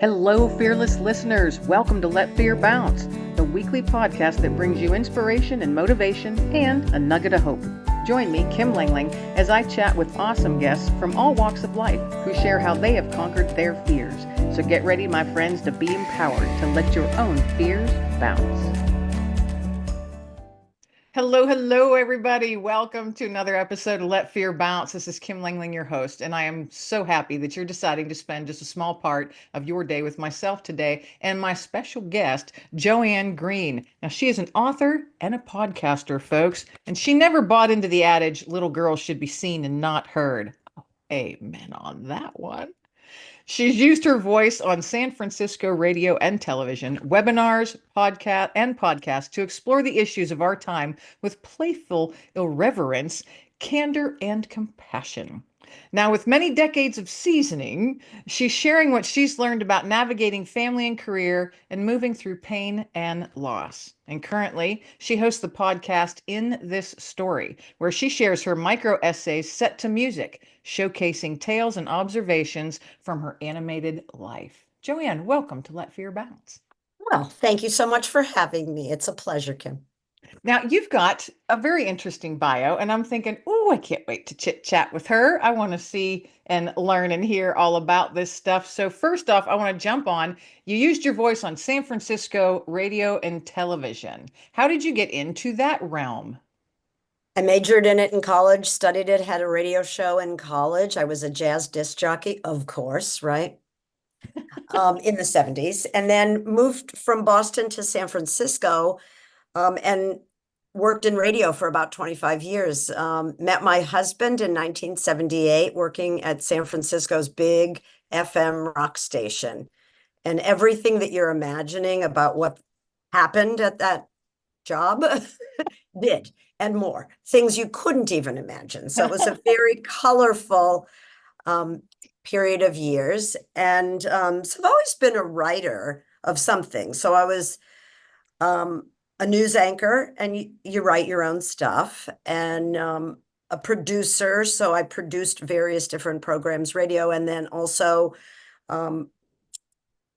Hello, fearless listeners. Welcome to Let Fear Bounce, the weekly podcast that brings you inspiration and motivation and a nugget of hope. Join me, Kim Langling, as I chat with awesome guests from all walks of life who share how they have conquered their fears. So get ready, my friends, to be empowered to let your own fears bounce. Hello, everybody. Welcome to another episode of Let Fear Bounce. This is Kim Langling, your host, and I am so happy that you're deciding to spend just a small part of your day with myself today and my special guest, Joanne Greene. Now, she is an author and a podcaster, folks, and she never bought into the adage, little girls should be seen and not heard. Amen on that one. She's used her voice on San Francisco radio and television, webinars, podcasts to explore the issues of our time with playful irreverence, candor, and compassion. Now, with many decades of seasoning, she's sharing what she's learned about navigating family and career and moving through pain and loss. And currently, she hosts the podcast In This Story, where she shares her micro essays set to music, showcasing tales and observations from her animated life. Joanne, welcome to Let Fear Bounce. Well, thank you so much for having me. It's a pleasure, Kim. Now, you've got a very interesting bio, and I'm thinking, oh, I can't wait to chit chat with her. I want to see and learn and hear all about this stuff. So, first off, I want to jump on. You used your voice on San Francisco radio and television. How did you get into that realm? I majored in it in college, studied it, had a radio show in college. I was a jazz disc jockey, of course, right? In the 70s, and then moved from Boston to San Francisco, and worked in radio for about 25 years. Met my husband in 1978, working at San Francisco's big FM rock station. And everything that you're imagining about what happened at that job did, and more things you couldn't even imagine. So it was a very colorful period of years. And so I've always been a writer of something. So I was a news anchor, and you write your own stuff, and a producer. So I produced various different programs, radio, and then also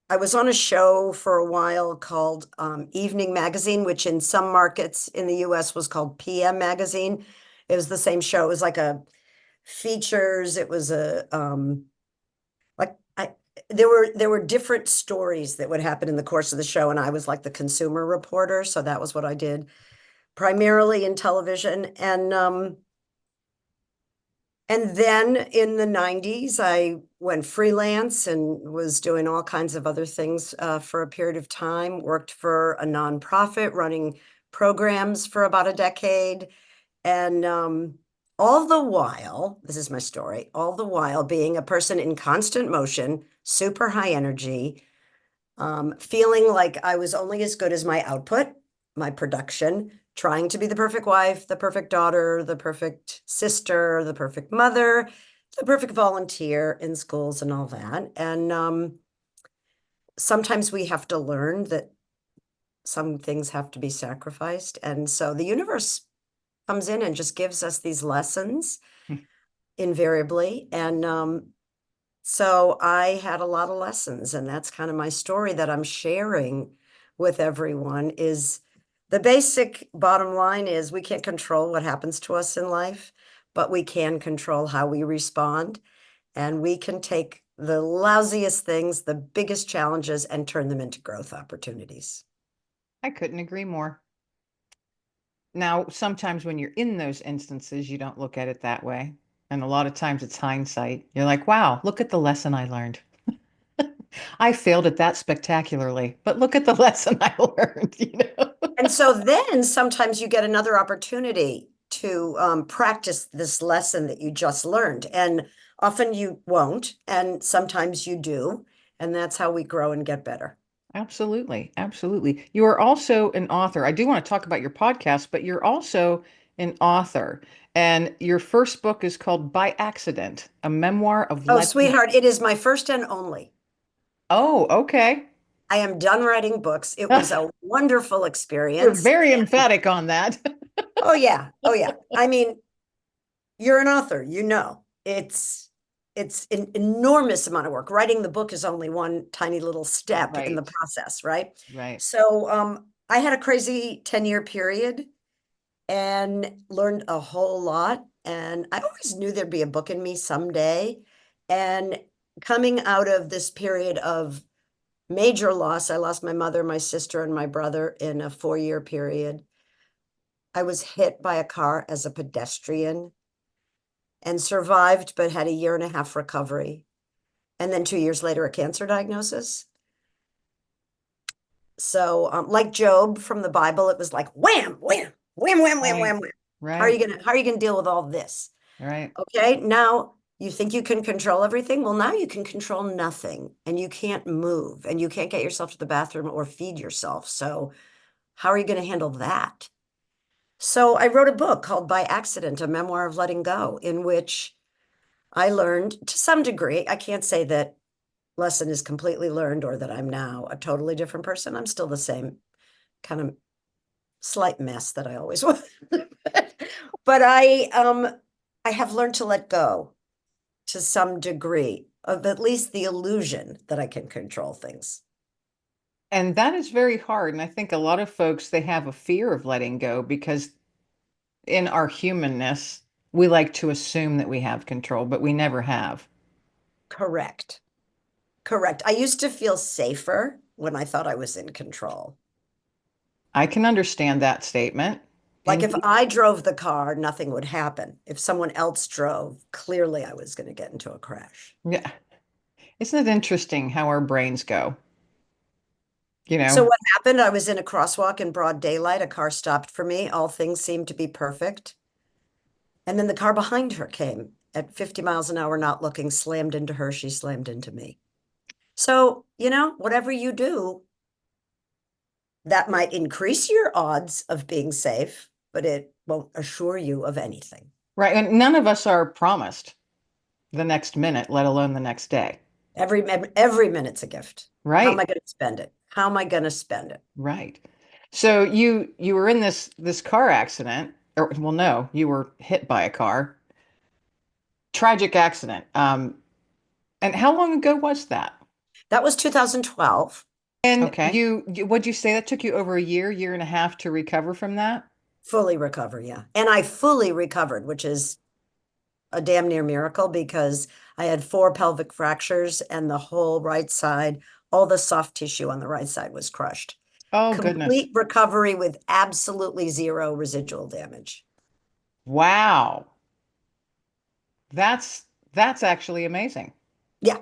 I was on a show for a while called Evening Magazine, which in some markets in the US was called PM Magazine. It was the same show. It was like a features. It was a there were different stories that would happen in the course of the show, and I was like the consumer reporter. So that was what I did primarily in television. And then in the 90s, I went freelance and was doing all kinds of other things for a period of time, worked for a nonprofit running programs for about a decade. And all the while, this is my story, all the while being a person in constant motion, super high energy, feeling like I was only as good as my output, my production, trying to be the perfect wife, the perfect daughter, the perfect sister, the perfect mother, the perfect volunteer in schools and all that. And sometimes we have to learn that some things have to be sacrificed. And so the universe comes in and just gives us these lessons invariably. And so I had a lot of lessons, and that's kind of my story that I'm sharing with everyone. Is the basic bottom line is we can't control what happens to us in life, but we can control how we respond. And we can take the lousiest things, the biggest challenges, and turn them into growth opportunities. I couldn't agree more. Now, sometimes when you're in those instances, you don't look at it that way. And a lot of times it's hindsight. You're like, wow, look at the lesson I learned. I failed at that spectacularly, but look at the lesson I learned, And so then sometimes you get another opportunity to practice this lesson that you just learned. And often you won't, and sometimes you do. And that's how we grow and get better. Absolutely. Absolutely. You are also an author. I do want to talk about your podcast, but you're also an author. And your first book is called By Accident, a memoir of Oh, letting. sweetheart, it is my first and only. Oh, okay. I am done writing books. It was a wonderful You're experience. very emphatic on that. Oh, yeah. Oh, yeah. I mean, you're an author, it's it's an enormous amount of work. Writing the book is only one tiny little step in the Right. process, right? Right. So I had a crazy 10-year period and learned a whole lot. And I always knew there'd be a book in me someday. And coming out of this period of major loss, I lost my mother, my sister, and my brother in a 4-year period. I was hit by a car as a pedestrian and survived, but had a 1.5 year recovery. And then 2 years later, a cancer diagnosis. So, like Job from the Bible, it was like wham, wham, wham, wham, wham, Right. wham, wham. Right. How are you gonna deal with all this? Right. Okay, now you think you can control everything? Well, now you can control nothing, and you can't move, and you can't get yourself to the bathroom or feed yourself. So, how are you going to handle that? So, I wrote a book called By Accident, a Memoir of Letting Go, in which I learned to some degree. I can't say that lesson is completely learned or that I'm now a totally different person. I'm still the same kind of slight mess that I always was. But I have learned to let go to some degree of at least the illusion that I can control things. And that is very hard. And I think a lot of folks, they have a fear of letting go because in our humanness, we like to assume that we have control, but we never have. Correct. Correct. I used to feel safer when I thought I was in control. I can understand that statement. Like if Indeed. I drove the car, nothing would happen. If someone else drove, clearly I was going to get into a crash. Yeah. Isn't it interesting how our brains go? You So know, what happened? I was in a crosswalk in broad daylight. A car stopped for me. All things seemed to be perfect. And then the car behind her came at 50 miles an hour, not looking, slammed into her. She slammed into me. So, whatever you do, that might increase your odds of being safe, but it won't assure you of anything. right? And none of us are promised the next minute, let alone the next day. Every minute's a gift. How am Right. I going to spend it? How am I going to spend it? Right. So you were in this car accident, or well, no, you were hit by a car. Tragic accident. And how long ago was that? That was 2012. And Okay. what'd you say that took you over a year and a half to recover from that? Fully recover, yeah. And I fully recovered, which is a damn near miracle because I had 4 pelvic fractures and the whole right side, all the soft tissue on the right side was crushed. Oh, goodness. Complete recovery with absolutely zero residual damage. Wow. That's actually amazing. Yeah,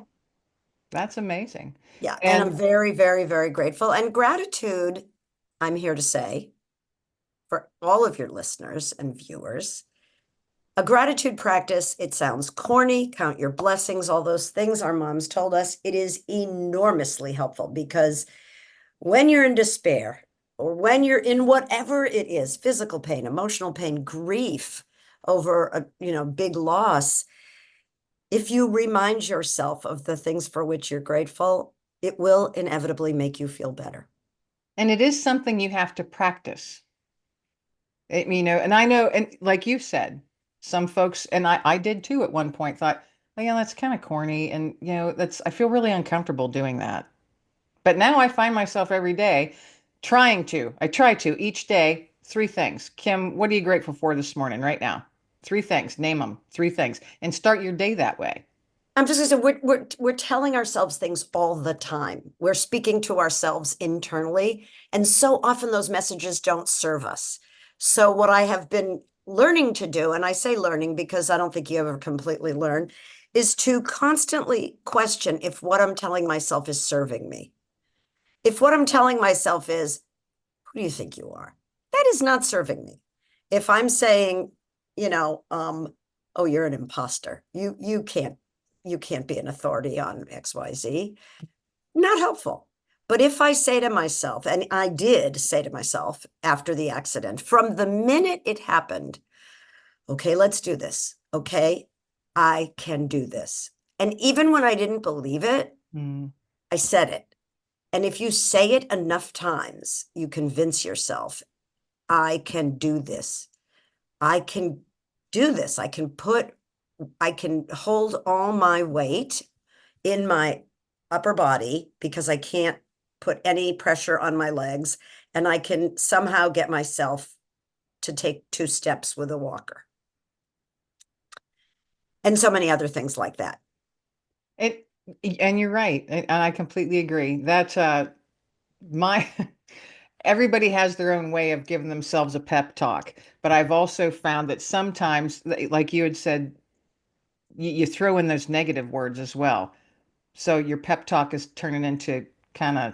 That's amazing. yeah. And I'm And very, very, very grateful. And gratitude, I'm here to say, for all of your listeners and viewers, a gratitude practice, it sounds corny, count your blessings, all those things our moms told us. It is enormously helpful because when you're in despair or when you're in whatever it is, physical pain, emotional pain, grief over a big loss, if you remind yourself of the things for which you're grateful, it will inevitably make you feel better. it is something you have to practice. And I know, and like you said, some folks, and I did too at one point, thought, oh, yeah, that's kind of corny. And, I feel really uncomfortable doing that. But now I find myself every day I try to each day, 3 things. Kim, what are you grateful for this morning, right now? 3 things, name them, 3 things, and start your day that way. I'm just gonna say we're telling ourselves things all the time. We're speaking to ourselves internally, and so often those messages don't serve us. So what I have been learning to do, and I say learning because I don't think you ever completely learn, is to constantly question if what I'm telling myself is serving me. If what I'm telling myself is, who do you think you are? That is not serving me. If I'm saying, you know, um, oh, you're an imposter. You can't be an authority on XYZ. Not helpful. But if I say to myself, and I did say to myself after the accident, from the minute it happened, okay, let's do this. Okay, I can do this. And even when I didn't believe it, Mm. I said it. And if you say it enough times, you convince yourself, I can do this. I can do this. I can put I can hold all my weight in my upper body because I can't put any pressure on my legs, and I can somehow get myself to take 2 steps with a walker and so many other things like that. It, and you're right. And I completely agree. That's my everybody has their own way of giving themselves a pep talk. But I've also found that sometimes, like you had said, you throw in those negative words as well. So your pep talk is turning into kind of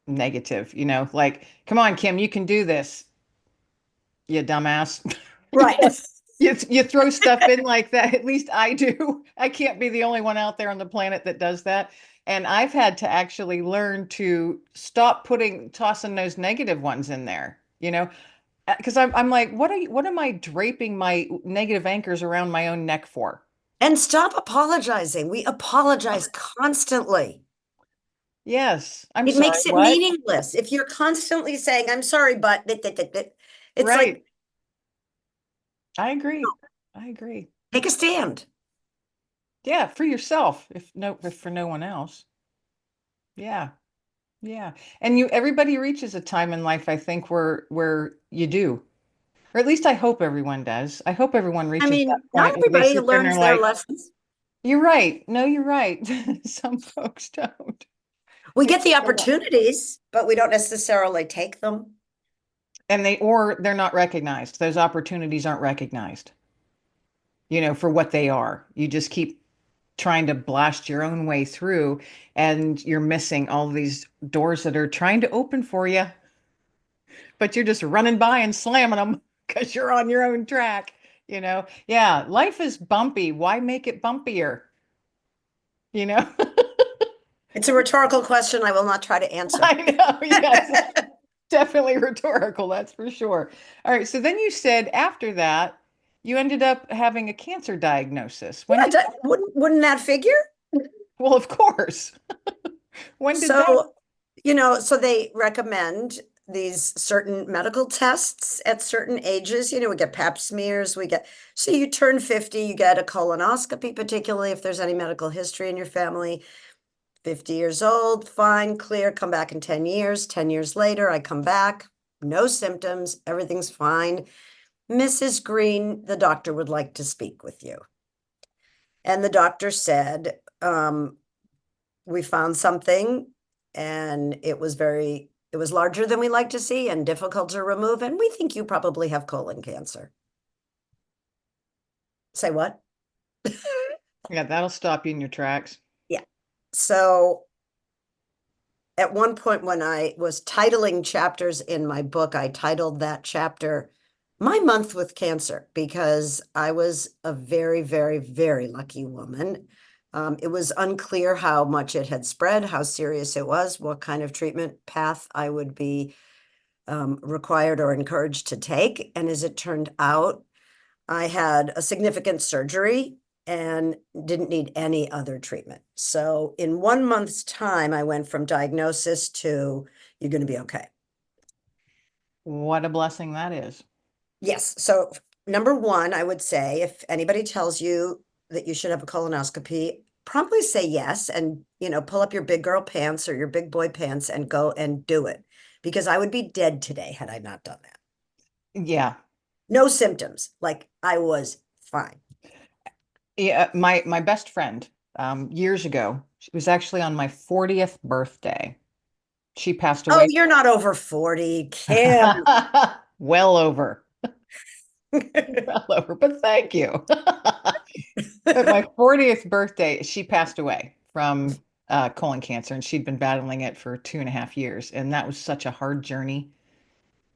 negative, like, come on, Kim, you can do this, you dumbass. Right. You throw stuff in like that. At least I do. I can't be the only one out there on the planet that does that. And I've had to actually learn to stop tossing those negative ones in there, because I'm like, what am I draping my negative anchors around my own neck for? And stop apologizing. We apologize constantly. Yes. I'm It sorry. makes it What? meaningless. If you're constantly saying, I'm sorry, but it's like, Right. I agree. I agree. take a stand. Yeah, for yourself, if for no one else. Yeah. Yeah. And everybody reaches a time in life, I think, where you do. Or at least I hope everyone does. I hope everyone I reaches that mean, not point where they everybody sit there and they're learns their like, lessons. you're right. No, you're right. Some folks don't. We They get the sit there opportunities, but we don't necessarily take them. and they're not recognized. Those opportunities aren't recognized, for what they are. You just keep trying to blast your own way through and you're missing all these doors that are trying to open for you, but you're just running by and slamming them because you're on your own track. Yeah, life is bumpy. Why make it bumpier? you know It's a rhetorical question I will not try to answer. I know. Yes, it's definitely rhetorical, that's for sure. All right, so then you said after that you ended up having a cancer diagnosis. When Yeah, did that? wouldn't that figure? Well, of course. When did that? So, so they recommend these certain medical tests at certain ages. We get pap smears, so you turn 50, you get a colonoscopy, particularly if there's any medical history in your family. 50 years old, fine, clear, come back in 10 years. 10 years later, I come back, no symptoms, everything's fine. Mrs. Greene, the doctor would like to speak with you. And the doctor said, we found something and it was larger than we like to see and difficult to remove. And we think you probably have colon cancer. Say what? Yeah, that'll stop you in your tracks. Yeah. So at one point when I was titling chapters in my book, I titled that chapter My Month with Cancer because I was a very, very, very lucky woman. It was unclear how much it had spread, how serious it was, what kind of treatment path I would be required or encouraged to take. And as it turned out, I had a significant surgery and didn't need any other treatment. So in 1 month's time, I went from diagnosis to you're going to be okay. What a blessing that is. Yes. So number one, I would say if anybody tells you that you should have a colonoscopy, promptly say yes and, pull up your big girl pants or your big boy pants and go and do it. Because I would be dead today had I not done that. Yeah. No symptoms. Like I was fine. Yeah, my best friend, years ago, she was actually on my 40th birthday. She passed Oh, away. you're not over 40, Kim. Well over. Well over, but thank you. But my 40th birthday, she passed away from colon cancer, and she'd been battling it for 2.5 years. And that was such a hard journey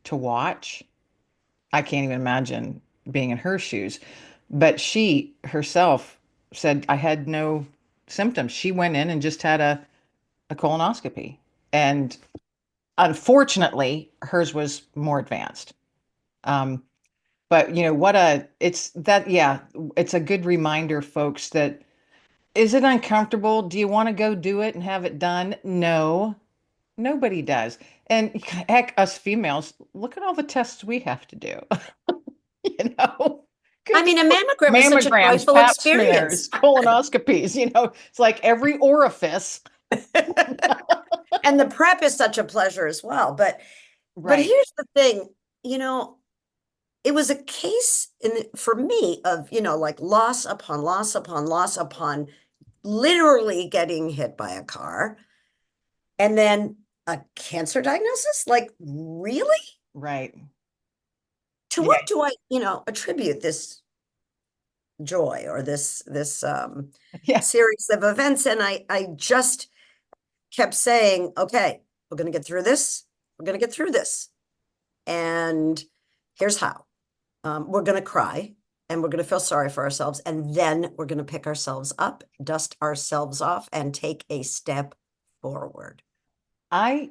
to watch. I can't even imagine being in her shoes. But she herself said I had no symptoms. She went in and just had a colonoscopy. And unfortunately, hers was more advanced. Um, but yeah, it's a good reminder, folks, that is it uncomfortable? Do you want to go do it and have it done? No, nobody does. And heck, us females, look at all the tests we have to do, you know, I mean, a mammogram is such a Mammograms, joyful pap experience. smears, colonoscopies, it's like every orifice. And the prep is such a pleasure as well. But Right. here's the thing, you know, it was a case for me of, like loss upon loss upon loss upon literally getting hit by a car and then a cancer diagnosis. Like, really? Right. To Yeah. what do I, attribute this joy or this Yeah. series of events? And I just kept saying, okay, we're going to get through this. We're going to get through this. And here's how. We're going to cry and we're going to feel sorry for ourselves. And then we're going to pick ourselves up, dust ourselves off, and take a step forward. I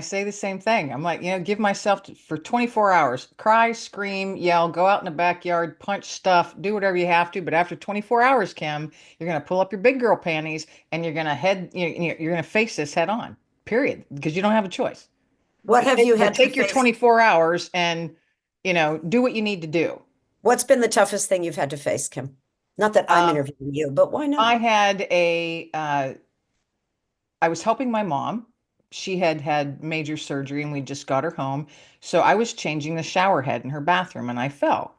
say the same thing. I'm like, give myself for 24 hours, cry, scream, yell, go out in the backyard, punch stuff, do whatever you have to. But after 24 hours, Kim, you're going to pull up your big girl panties and you're going to face this head on, period, because you don't have a choice. What have you But had to take your face? 24 hours and, do what you need to do. What's been the toughest thing you've had to face, Kim? Not that I'm Um, interviewing you, but why I not? had I was helping my mom. She had had major surgery and we just got her home. So I was changing the shower head in her bathroom and I fell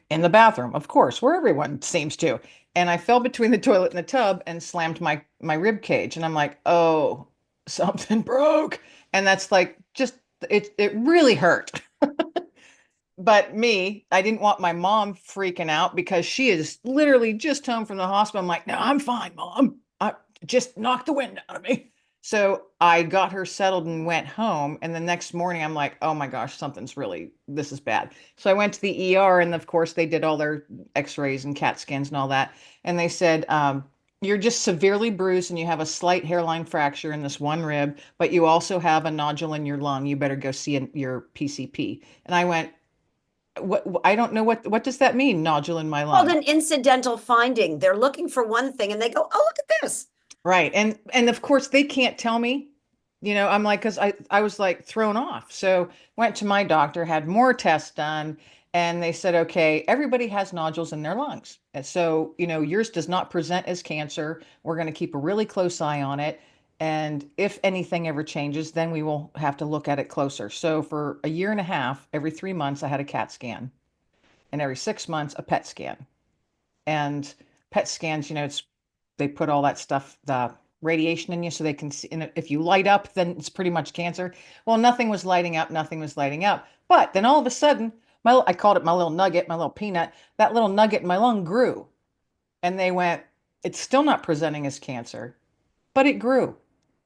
in the bathroom, of course, where everyone seems to. And I fell between the toilet and the tub and slammed my rib cage. And I'm like, oh, something broke. And that's like just it really hurt. But me, I didn't want my mom freaking out because she is literally just home from the hospital. I'm like, no, I'm fine, mom. I just knocked the wind out of me. So I got her settled and went home. And the next morning, I'm like, oh my gosh, this is bad. So I went to the ER, and of course, they did all their x-rays and CAT scans and all that. And they said, you're just severely bruised and you have a slight hairline fracture in this one rib, but you also have a nodule in your lung. You better go see your PCP. And I went, what I don't know what does that mean, nodule in my Called lung? an incidental finding. They're looking for one thing and they go, oh, look at this. Right. And of course they can't tell me. I'm like, because I was like thrown off. So went to my doctor, had more tests done, and they said, okay, everybody has nodules in their lungs. And so, yours does not present as cancer. We're going to keep a really close eye on it. And if anything ever changes, then we will have to look at it closer. So for a year and a half, every 3 months, I had a CAT scan, and every 6 months, a PET scan. And PET scans, it's they put all that stuff, the radiation in you so they can see, and if you light up, then it's pretty much cancer. Well, nothing was lighting up, nothing was lighting up. But then all of a sudden, I called it my little nugget, my little peanut, that little nugget in my lung grew. And they went, it's still not presenting as cancer, but it grew.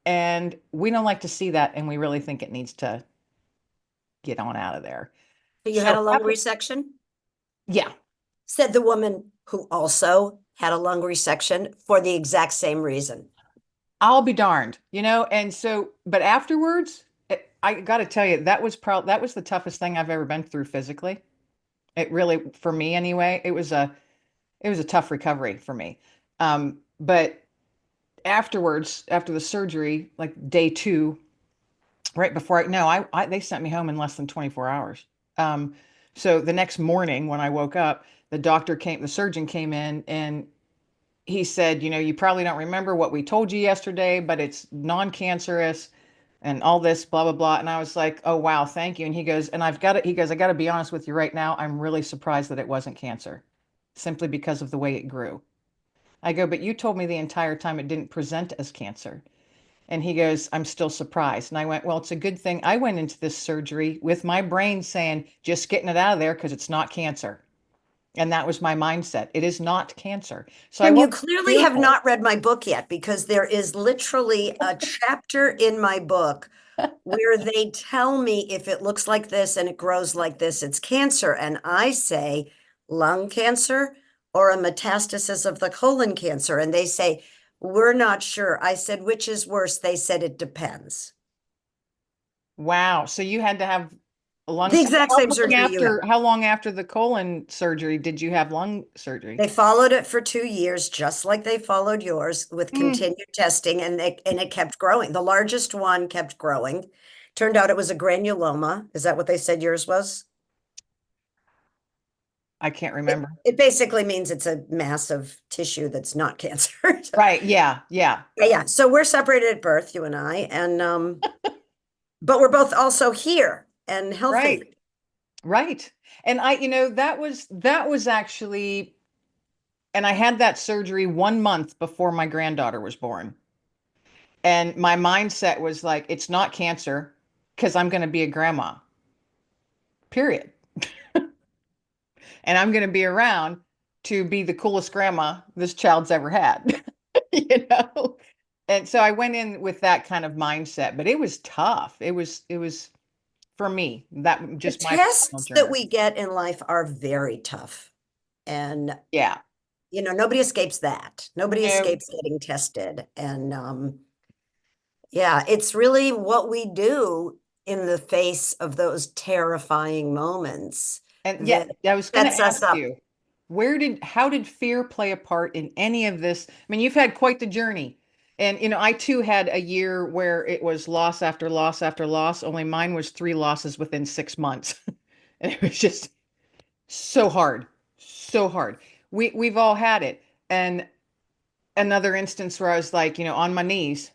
And we don't like to see that, and we really think it needs to get on out of there. So you had So, a lung resection? yeah, Said the woman who also had a lung resection for the exact same reason. I'll be darned, And so, but afterwards, I got to tell you, that was the toughest thing I've ever been through physically. It really, for me anyway, it was a tough recovery for me. But afterwards, after the surgery, like day two, right before no, they sent me home in less than 24 hours. Um, so the next morning when I woke up, the surgeon came in and he said, you probably don't remember what we told you yesterday, but it's non-cancerous and all this, blah, blah, blah. And I was like, oh, wow, thank you. And he goes, and he goes, I got to be honest with you right now. I'm really surprised that it wasn't cancer simply because of the way it grew. I go, but you told me the entire time it didn't present as cancer. And he goes, I'm still surprised. And I went, well, it's a good thing I went into this surgery with my brain saying, just getting it out of there because it's not cancer. And that was my mindset. It is not cancer. So I Kim, you wasn't clearly have fearful. not read my book yet because there is literally a chapter in my book where they tell me if it looks like this and it grows like this, it's cancer. And I say lung cancer or a metastasis of the colon cancer. And they say, we're not sure. I said, which is worse? They said, it depends. Wow. So you had to have lung The surgery. exact same surgery you have. How long after the colon surgery did you have lung surgery? They followed it for 2 years, just like they followed yours with Mm. continued testing, and it kept growing. The largest one kept growing. Turned out it was a granuloma. Is that what they said yours was? I can't remember. It basically means it's a mass of tissue that's not cancer. Right. Yeah. Yeah. Yeah. So we're separated at birth, you and I, and but we're both also here and Right. healthy. Right. And that was actually, and I had that surgery 1 month before my granddaughter was born. And my mindset was like, it's not cancer because I'm going to be a grandma, period. And I'm going to be around to be the coolest grandma this child's ever had, you know? And so I went in with that kind of mindset, but it was tough. It was for me, that The just my personal tests that journey. we get in life are very tough. And, Yeah. nobody escapes that. Nobody No. escapes getting tested. And yeah, it's really what we do in the face of those terrifying moments And that yet, I was going to sets us ask up. you, how did fear play a part in any of this? I mean, you've had quite the journey. And, I too had a year where it was loss after loss after loss, only mine was 3 losses within 6 months. And it was just so hard, so hard. We've all had it. And another instance where I was like, on my knees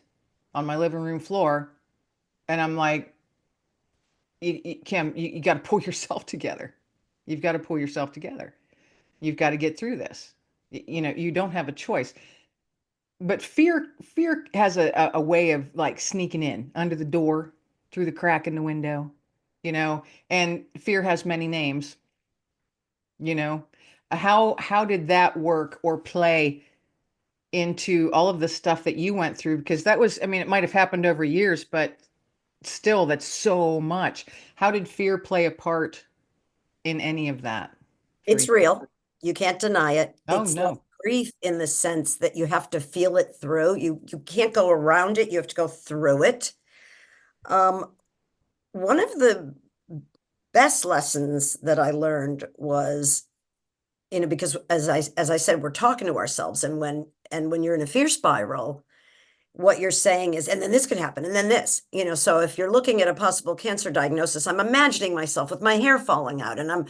on my living room floor, and I'm like, Kim, you got to pull yourself together. You've got to pull yourself together. You've got to get through this. You don't have a choice. But fear has a way of like sneaking in under the door, through the crack in the window, you know, and fear has many names, you know. How did that work or play into all of the stuff that you went through? Because that was, I mean, it might have happened over years, but still, that's so much. How did fear play a part in any of that for It's you? real. You can't deny it. Oh, It's like no. grief in the sense that you have to feel it through. You can't go around it. You have to go through it. Um, One of the best lessons that I learned was, because as I said, we're talking to ourselves, and when you're in a fear spiral, what you're saying is, and then this could happen, and then this, so if you're looking at a possible cancer diagnosis, I'm imagining myself with my hair falling out, and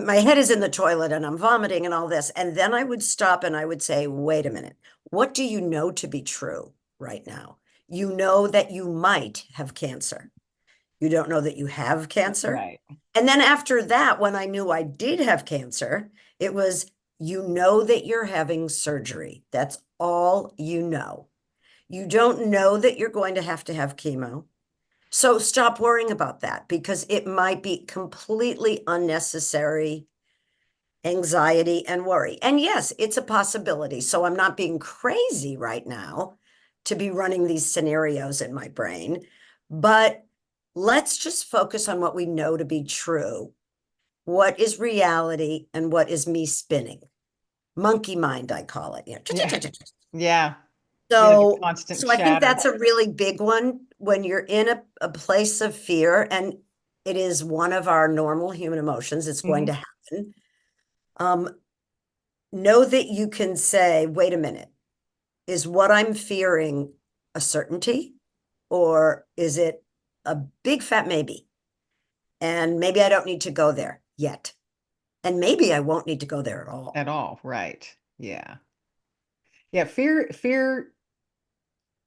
my head is in the toilet and I'm vomiting and all this. And then I would stop and I would say, wait a minute, what do you know to be true right now? You know that you might have cancer. You don't know that you have cancer. Right. And then after that, when I knew I did have cancer, it was, you know that you're having surgery. That's all you know. You don't know that you're going to have chemo. So stop worrying about that, because it might be completely unnecessary anxiety and worry. And yes, it's a possibility. So I'm not being crazy right now to be running these scenarios in my brain, but let's just focus on what we know to be true. What is reality and what is me spinning? Monkey mind, I call it. Yeah. Yeah. The So, constant so I think chatter. that's a really big one when you're in a place of fear, and it is one of our normal human emotions. It's going Hmm. to happen. Um, know that you can say, wait a minute, is what I'm fearing a certainty, or is it a big fat maybe? And maybe I don't need to go there yet. And maybe I won't need to go there at all. At all. Right. Yeah. Yeah. Fear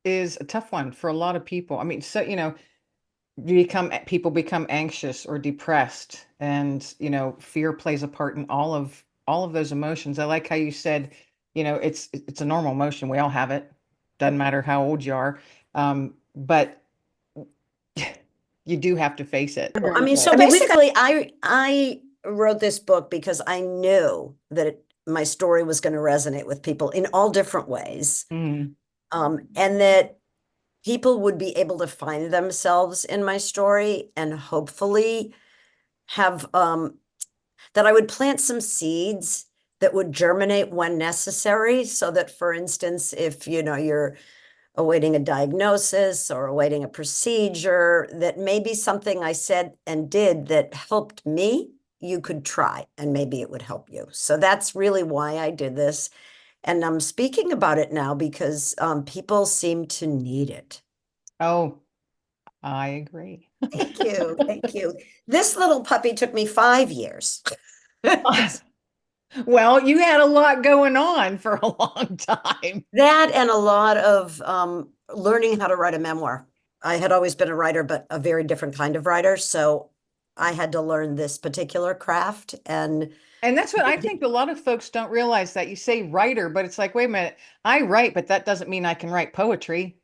is a tough one for a lot of people. I mean, so, people become anxious or depressed, and, fear plays a part in all of those emotions. I like how you said, it's a normal emotion. We all have it. Doesn't matter how old you are. But you do have to face it. I mean, so basically, I wrote this book because I knew that my story was going to resonate with people in all different ways, Mm. and that people would be able to find themselves in my story, and hopefully have that I would plant some seeds that would germinate when necessary, so that, for instance, if you're awaiting a diagnosis or awaiting a procedure, that maybe something I said and did that helped me, you could try, and maybe it would help you. So that's really why I did this. And I'm speaking about it now because people seem to need it. Oh, I agree. Thank you. Thank you. This little puppy took me 5 years. Well, you had a lot going on for a long time. That and a lot of learning how to write a memoir. I had always been a writer, but a very different kind of writer. So I had to learn this particular craft. And And that's what I think a lot of folks don't realize that you say writer, but it's like, wait a minute, I write, but that doesn't mean I can write poetry.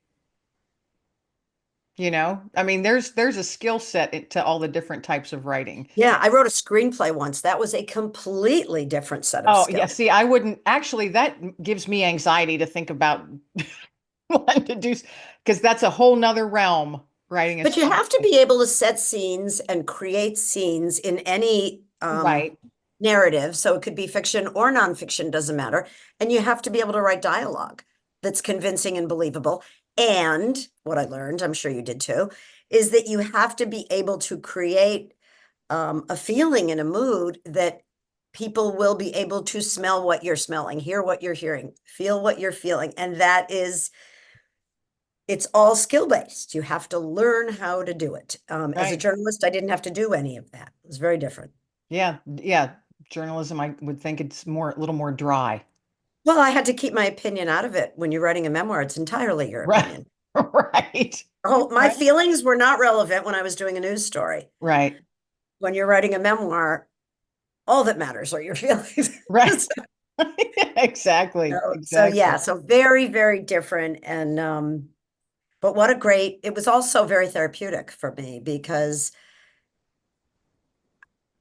I mean, there's a skill set to all the different types of writing. yeah, I wrote a screenplay once. That was a completely different set of Oh, yeah. skills. See, I wouldn't actually, that gives me anxiety to think about wanting to do, because that's a whole nother realm, writing a But you have to screenplay. be able to set scenes and create scenes in any Right, narrative. So it could be fiction or nonfiction, doesn't matter. And you have to be able to write dialogue that's convincing and believable. And what I learned, I'm sure you did too, is that you have to be able to create a feeling and a mood that people will be able to smell what you're smelling, hear what you're hearing, feel what you're feeling. And that is, it's all skill based. You have to learn how to do it. As a right. journalist, I didn't have to do any of that. It was very different. Yeah, yeah. Journalism, I would think it's more, a little more dry. Well, I had to keep my opinion out of it. When you're writing a memoir, it's entirely your Right, opinion. right, Oh, my right, feelings were not relevant when I was doing a news story. right, When you're writing a memoir, all that matters are your feelings. right. Exactly, So exactly. yeah, so very, very different. And but what a great, it was also very therapeutic for me because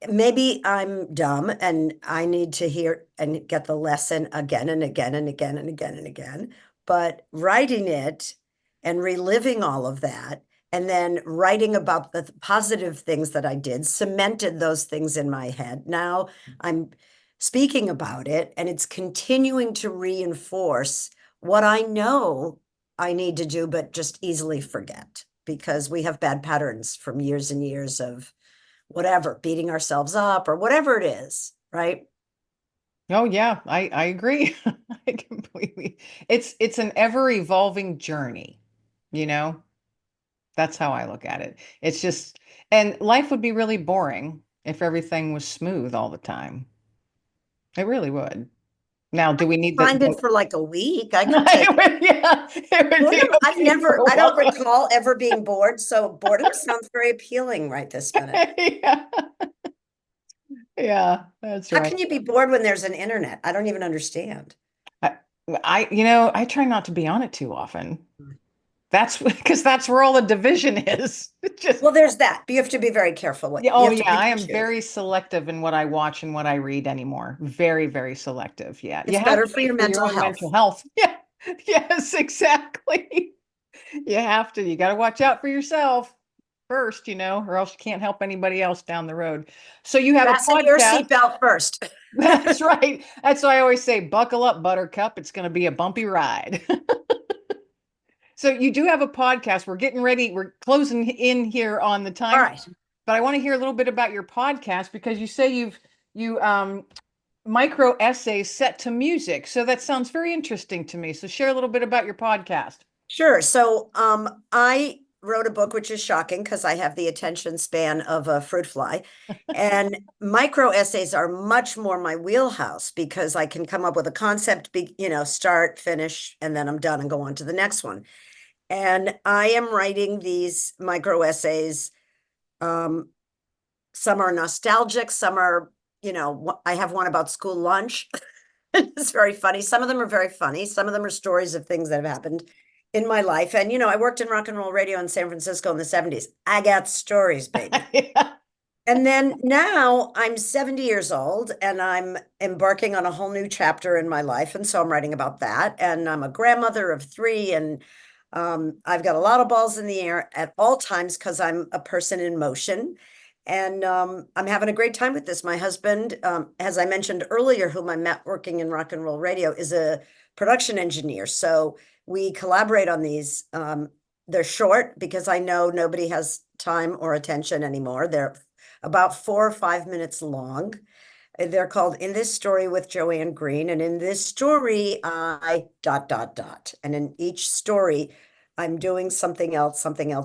maybe I'm dumb and I need to hear and get the lesson again and again and again and again and again. But writing it and reliving all of that and then writing about the positive things that I did cemented those things in my head. Now I'm speaking about it and it's continuing to reinforce what I know I need to do, but just easily forget because we have bad patterns from years and years of whatever, beating ourselves up or whatever it is, right? Oh yeah, I agree. I completely. It's an ever evolving journey, you know? That's how I look at it. It's just, and life would be really boring if everything was smooth all the time. It really would. Now, do we need Find the it for like a week. I could take it would, yeah, it would be boredom. okay for a I don't while. recall ever being bored. So boredom sounds very appealing right this minute. Yeah, yeah, that's How right. can you be bored when there's an internet? I don't even understand. I, I try not to be on it too often. That's because that's where all the division is. Just Well, there's that. But you have to be very careful what yeah, you oh have to yeah, pick I and am choose. very selective in what I watch and what I read anymore. Very, very selective. Yeah. You It's have better to for be your for your mental own mental health. health. Yeah. Yes, exactly. You have to. You got to watch out for yourself first, or else you can't help anybody else down the road. So you have a Fasten your podcast. seatbelt first. That's right. That's why I always say, buckle up, Buttercup. It's going to be a bumpy ride. So you do have a podcast. We're getting ready. We're closing in here on the All time, right. but I want to hear a little bit about your podcast because you say you micro essays set to music. So that sounds very interesting to me. So share a little bit about your podcast. Sure. So I wrote a book, which is shocking because I have the attention span of a fruit fly. And micro essays are much more my wheelhouse because I can come up with a concept, start, finish, and then I'm done and go on to the next one. And I am writing these micro essays. Um, some are nostalgic, some are, I have one about school lunch. It's very funny. Some of them are very funny. Some of them are stories of things that have happened in my life. And, I worked in rock and roll radio in San Francisco in the 70s. I got stories, baby. Yeah. And then now I'm 70 years old and I'm embarking on a whole new chapter in my life. And so I'm writing about that. And I'm a grandmother of three. And I've got a lot of balls in the air at all times because I'm a person in motion. And I'm having a great time with this. My husband, as I mentioned earlier, whom I met working in rock and roll radio, is a production engineer. So we collaborate on these. They're short because I know nobody has time or attention anymore. They're about 4 or 5 minutes long. They're called In This Story with Joanne Greene. And in this story, I dot, dot, dot. And in each story, I'm doing something else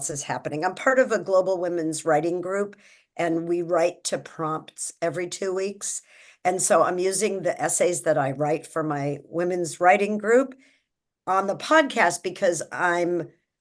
is happening. I'm part of a global women's writing group, and we write to prompts every 2 weeks. And so I'm using the essays that I write for my women's writing group on the podcast because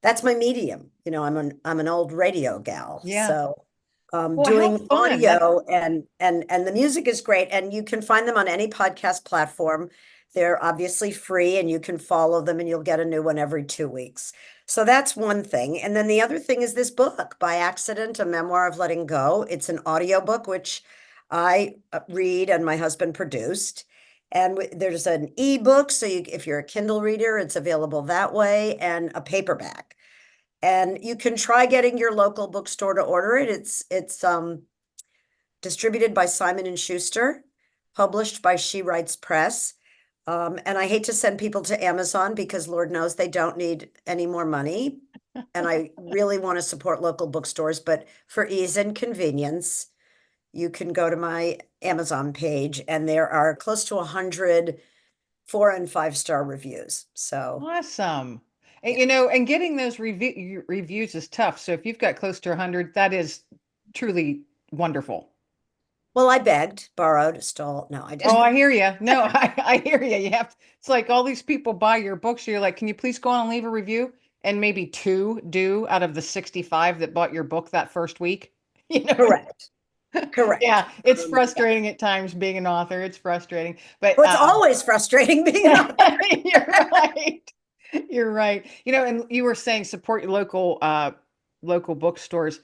that's my medium. I'm an old radio gal. Yeah. So Well, how doing fun. That's audio and the music is great. And you can find them on any podcast platform. They're obviously free and you can follow them and you'll get a new one every 2 weeks. So that's one thing. And then the other thing is this book, By Accident, A Memoir of Letting Go. It's an audiobook, which I read and my husband produced. And there's an ebook. So if you're a Kindle reader, it's available that way, and a paperback. And you can try getting your local bookstore to order it. It's distributed by Simon and Schuster, published by She Writes Press. And I hate to send people to Amazon because Lord knows they don't need any more money. And I really want to support local bookstores, but for ease and convenience, you can go to my Amazon page and there are close to 100 4 and 5 star reviews. So awesome. And, yeah. and getting those reviews is tough. So if you've got close to 100, that is truly wonderful. Well, I begged, borrowed, stole. No, I Oh, didn't. I hear you. No, I hear you. It's like all these people buy your books. You're like, can you please go on and leave a review? And maybe two do out of the 65 that bought your book that first week. You know, Correct. Correct. yeah, it's Yeah. frustrating at times being an author. It's frustrating, but Well, it's always frustrating being an author. you're right. You're right. And you were saying support your local bookstores.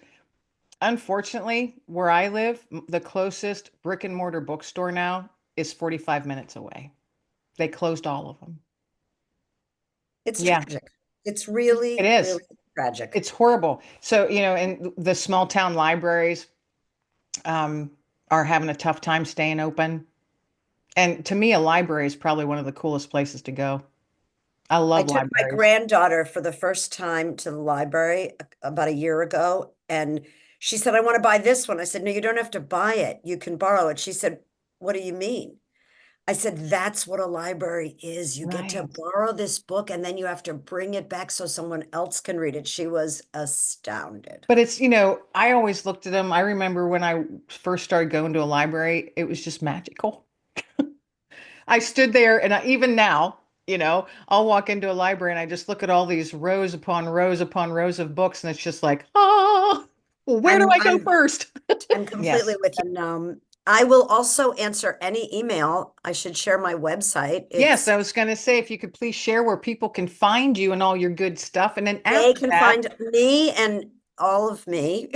Unfortunately, where I live, the closest brick and mortar bookstore now is 45 minutes away. They closed all of them. It's Yeah, tragic. It's it really, is. really tragic. It's horrible. So, and the small town libraries um, are having a tough time staying open. And to me, a library is probably one of the coolest places to go. I I love took my libraries. granddaughter for the first time to the library about a year ago, and she said, I want to buy this one. I said, no, you don't have to buy it. You can borrow it. She said, what do you mean? I said, that's what a library is. You get to Right. borrow this book and then you have to bring it back so someone else can read it. She was astounded. But I always looked at them. I remember when I first started going to a library, it was just magical. I stood there and even now, I'll walk into a library and I just look at all these rows upon rows upon rows of books and it's just like, oh, well, where do I'm I go I'm first? I'm completely Yes. with you. And I will also answer any email. I should share my website. Yes, It's I was going to say if you could please share where people can find you and all your good stuff. And then They after can that, find me and all of me,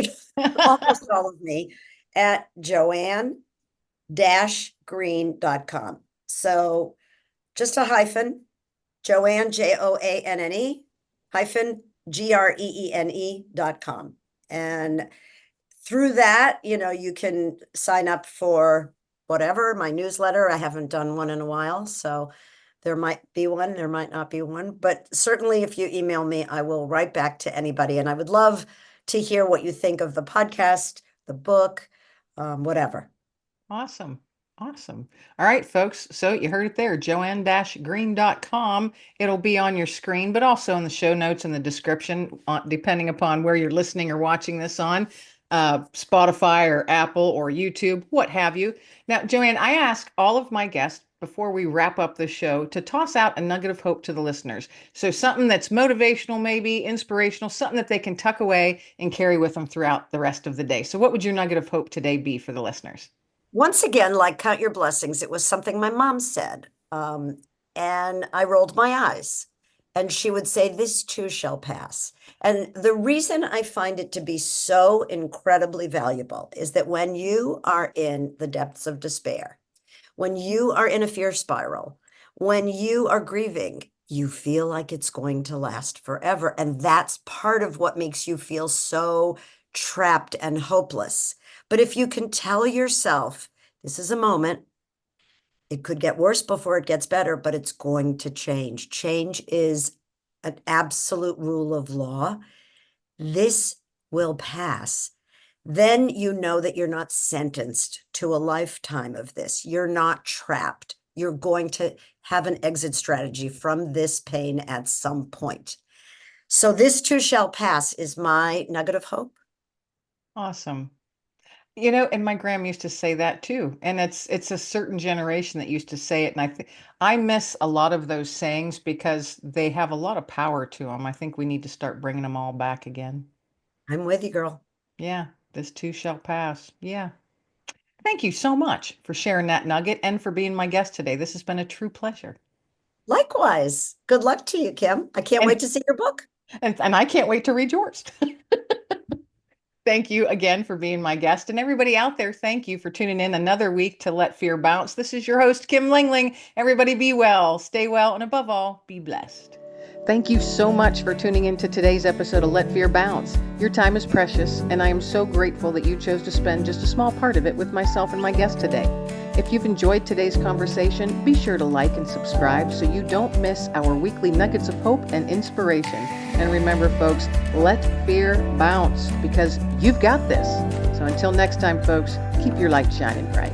almost all of me, at joanne-greene.com. So just a hyphen, Joanne, Joanne, hyphen GREENE.com. And through that, you can sign up for whatever, my newsletter. I haven't done one in a while, so there might be one, there might not be one, but certainly if you email me, I will write back to anybody. And I would love to hear what you think of the podcast, the book, whatever. awesome. Awesome. All right, folks. So you heard it there, joanne-greene.com. It'll be on your screen, but also in the show notes and the description, depending upon where you're listening or watching this on, Spotify or Apple or YouTube, what have you. Now, Joanne, I ask all of my guests before we wrap up the show to toss out a nugget of hope to the listeners. So something that's motivational, maybe inspirational, something that they can tuck away and carry with them throughout the rest of the day. So what would your nugget of hope today be for the listeners? Once again, like count your blessings, it was something my mom said. And I rolled my eyes. And she would say, this too shall pass. And the reason I find it to be so incredibly valuable is that when you are in the depths of despair, when you are in a fear spiral, when you are grieving, you feel like it's going to last forever. And that's part of what makes you feel so trapped and hopeless. But if you can tell yourself, this is a moment, it could get worse before it gets better, but it's going to change. Change is an absolute rule of law. This will pass. Then you know that you're not sentenced to a lifetime of this. You're not trapped. You're going to have an exit strategy from this pain at some point. So this too shall pass is my nugget of hope. Awesome. And my grandma used to say that too. And it's a certain generation that used to say it. And I miss a lot of those sayings because they have a lot of power to them. I think we need to start bringing them all back again. I'm with you, girl. Yeah, this too shall pass. Yeah. Thank you so much for sharing that nugget and for being my guest today. This has been a true pleasure. Likewise. Good luck to you, Kim. I can't And wait to see your book. and I can't wait to read yours. Thank you again for being my guest. And everybody out there, thank you for tuning in another week to Let Fear Bounce. This is your host, Kim Lingling. Everybody be well, stay well, and above all, be blessed. Thank you so much for tuning in to today's episode of Let Fear Bounce. Your time is precious, and I am so grateful that you chose to spend just a small part of it with myself and my guest today. If you've enjoyed today's conversation, be sure to like and subscribe so you don't miss our weekly nuggets of hope and inspiration. And remember, folks, let fear bounce because you've got this. So until next time, folks, keep your light shining bright.